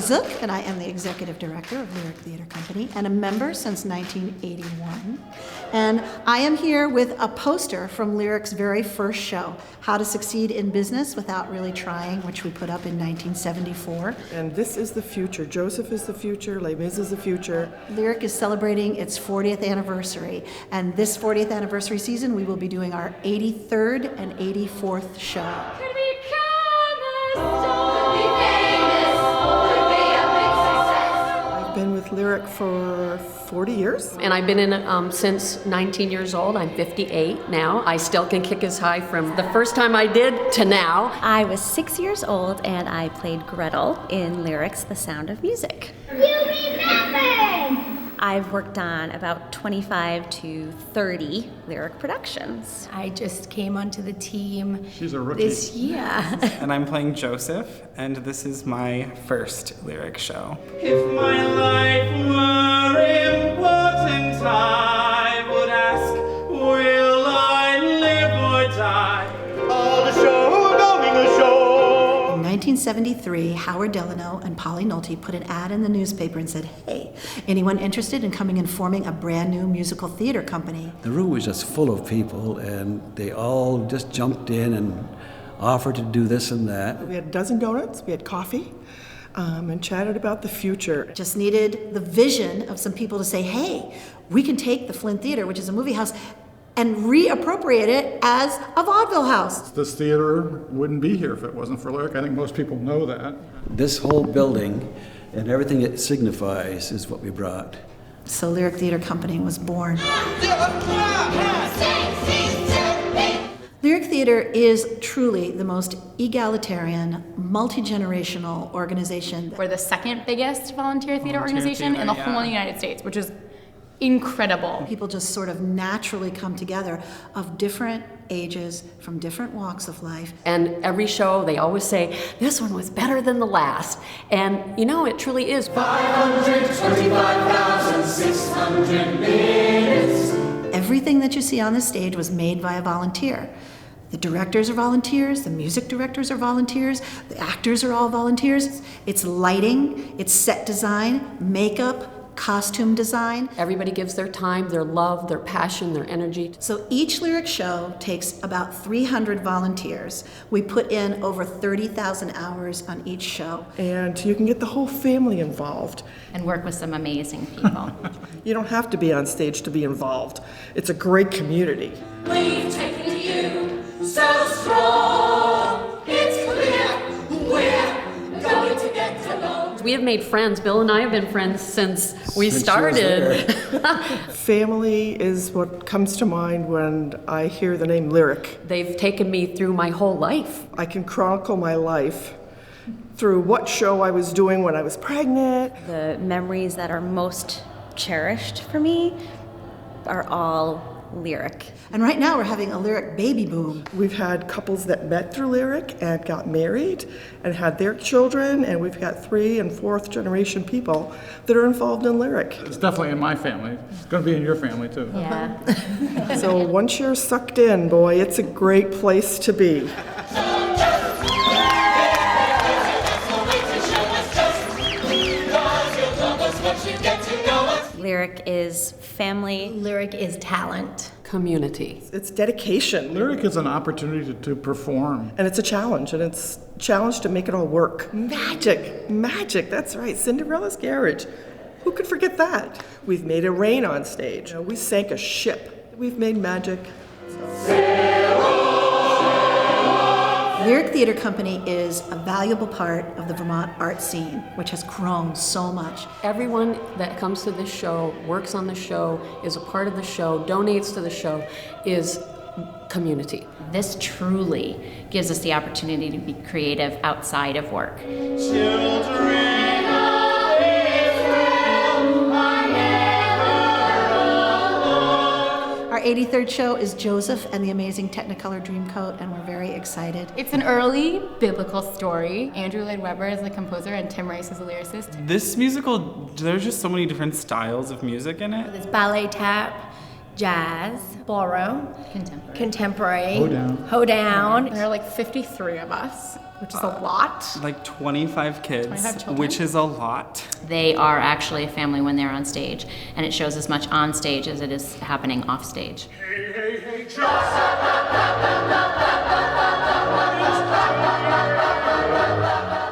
Zook, and I am the Executive Director of Lyric Theater Company and a member since 1981. And I am here with a poster from Lyric's very first show, How to Succeed in Business Without Really Trying, which we put up in 1974. And this is the future. Joseph is the future. Les Mis is the future. Lyric is celebrating its 40th anniversary. And this 40th anniversary season, we will be doing our 83rd and 84th show. I've been with Lyric for 40 years. And I've been in it since 19 years old. I'm 58 now. I still can kick as high from the first time I did to now. I was 6 years old and I played Gretel in Lyric's The Sound of Music. You remember! I've worked on about 25 to 30 Lyric productions. I just came onto the team She's a rookie. this year. And I'm playing Joseph, and this is my first Lyric show. If my life were important, I would ask, will I live or die? Oh, the show, going the show. In 1973, Howard Delano and Polly Nolte put an ad in the newspaper and said, hey, anyone interested in coming and forming a brand new musical theater company? The room was just full of people, and they all just jumped in and offered to do this and that. We had a dozen donuts, we had coffee, and chatted about the future. Just needed the vision of some people to say, hey, we can take the Flynn Theater, which is a movie house, and reappropriate it as a vaudeville house. This theater wouldn't be here if it wasn't for Lyric. I think most people know that. This whole building and everything it signifies is what we brought. So Lyric Theater Company was born. Lyric Theater is truly the most egalitarian, multi-generational organization. We're the second biggest volunteer theater organization in the whole United States, which is incredible. People just sort of naturally come together of different ages, from different walks of life. And every show, they always say, this one was better than the last. And you know, it truly is. 525,600 minutes. Everything that you see on the stage was made by a volunteer. The directors are volunteers, the music directors are volunteers, the actors are all volunteers. It's lighting, it's set design, makeup, costume design. Everybody gives their time, their love, their passion, their energy. So each Lyric show takes about 300 volunteers. We put in over 30,000 hours on each show. And you can get the whole family involved. And work with some amazing people. You don't have to be on stage to be involved. It's a great community. We've taken you so strong. It's clear we're going to get along. We have made friends. Bill and I have been friends since we started. Family is what comes to mind when I hear the name Lyric. They've taken me through my whole life. I can chronicle my life through what show I was doing when I was pregnant. The memories that are most cherished for me are all Lyric. And right now we're having a Lyric baby boom. We've had couples that met through Lyric and got married and had their children, and we've got 3 and 4th generation people that are involved in Lyric. It's definitely in my family. It's going to be in your family, too. Yeah. So once you're sucked in, boy, it's a great place to be. Lyric is family. Lyric is talent. Community. It's dedication. Lyric is an opportunity to perform. And it's a challenge, and it's a challenge to make it all work. Magic, that's right, Cinderella's Garage. Who could forget that? We've made it rain on stage. We sank a ship. We've made magic. Lyric Theater Company is a valuable part of the Vermont art scene, which has grown so much. Everyone that comes to this show, works on the show, is a part of the show, donates to the show, is community. This truly gives us the opportunity to be creative outside of work. Children of Israel are never alone. Our 83rd show is Joseph and the Amazing Technicolor Dreamcoat, and we're very excited. It's an early biblical story. Andrew Lloyd Webber is the composer and Tim Rice is the lyricist. This musical, there's just so many different styles of music in it. There's ballet tap, jazz, ballroom, contemporary, Hoedown. There are like 53 of us, which is a lot. Like 25 kids, 25 children. which is a lot. They are actually a family when they're on stage, and it shows as much on stage as it is happening off stage.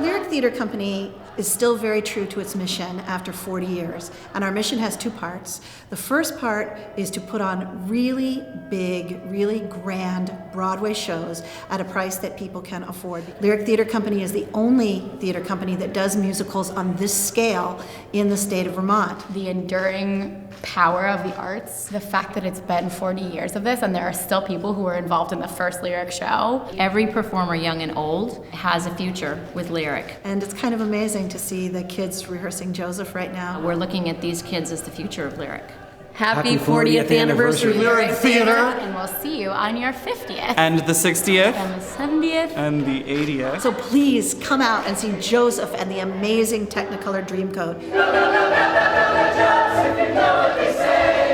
Lyric Theater Company is still very true to its mission after 40 years, and our mission has two parts. The first part is to put on really big, really grand Broadway shows at a price that people can afford. Lyric Theater Company is the only theater company that does musicals on this scale in the state of Vermont. The enduring power of the arts, the fact that it's been 40 years of this and there are still people who were involved in the first Lyric show. Every performer, young and old, has a future with Lyric. And it's kind of amazing to see the kids rehearsing Joseph right now. We're looking at these kids as the future of Lyric. Happy 40th anniversary, Lyric Theater. And we'll see you on your 50th. And the 60th. And the 70th. And the 80th. So please come out and see Joseph and the Amazing Technicolor Dreamcoat. Joseph, you know what they say.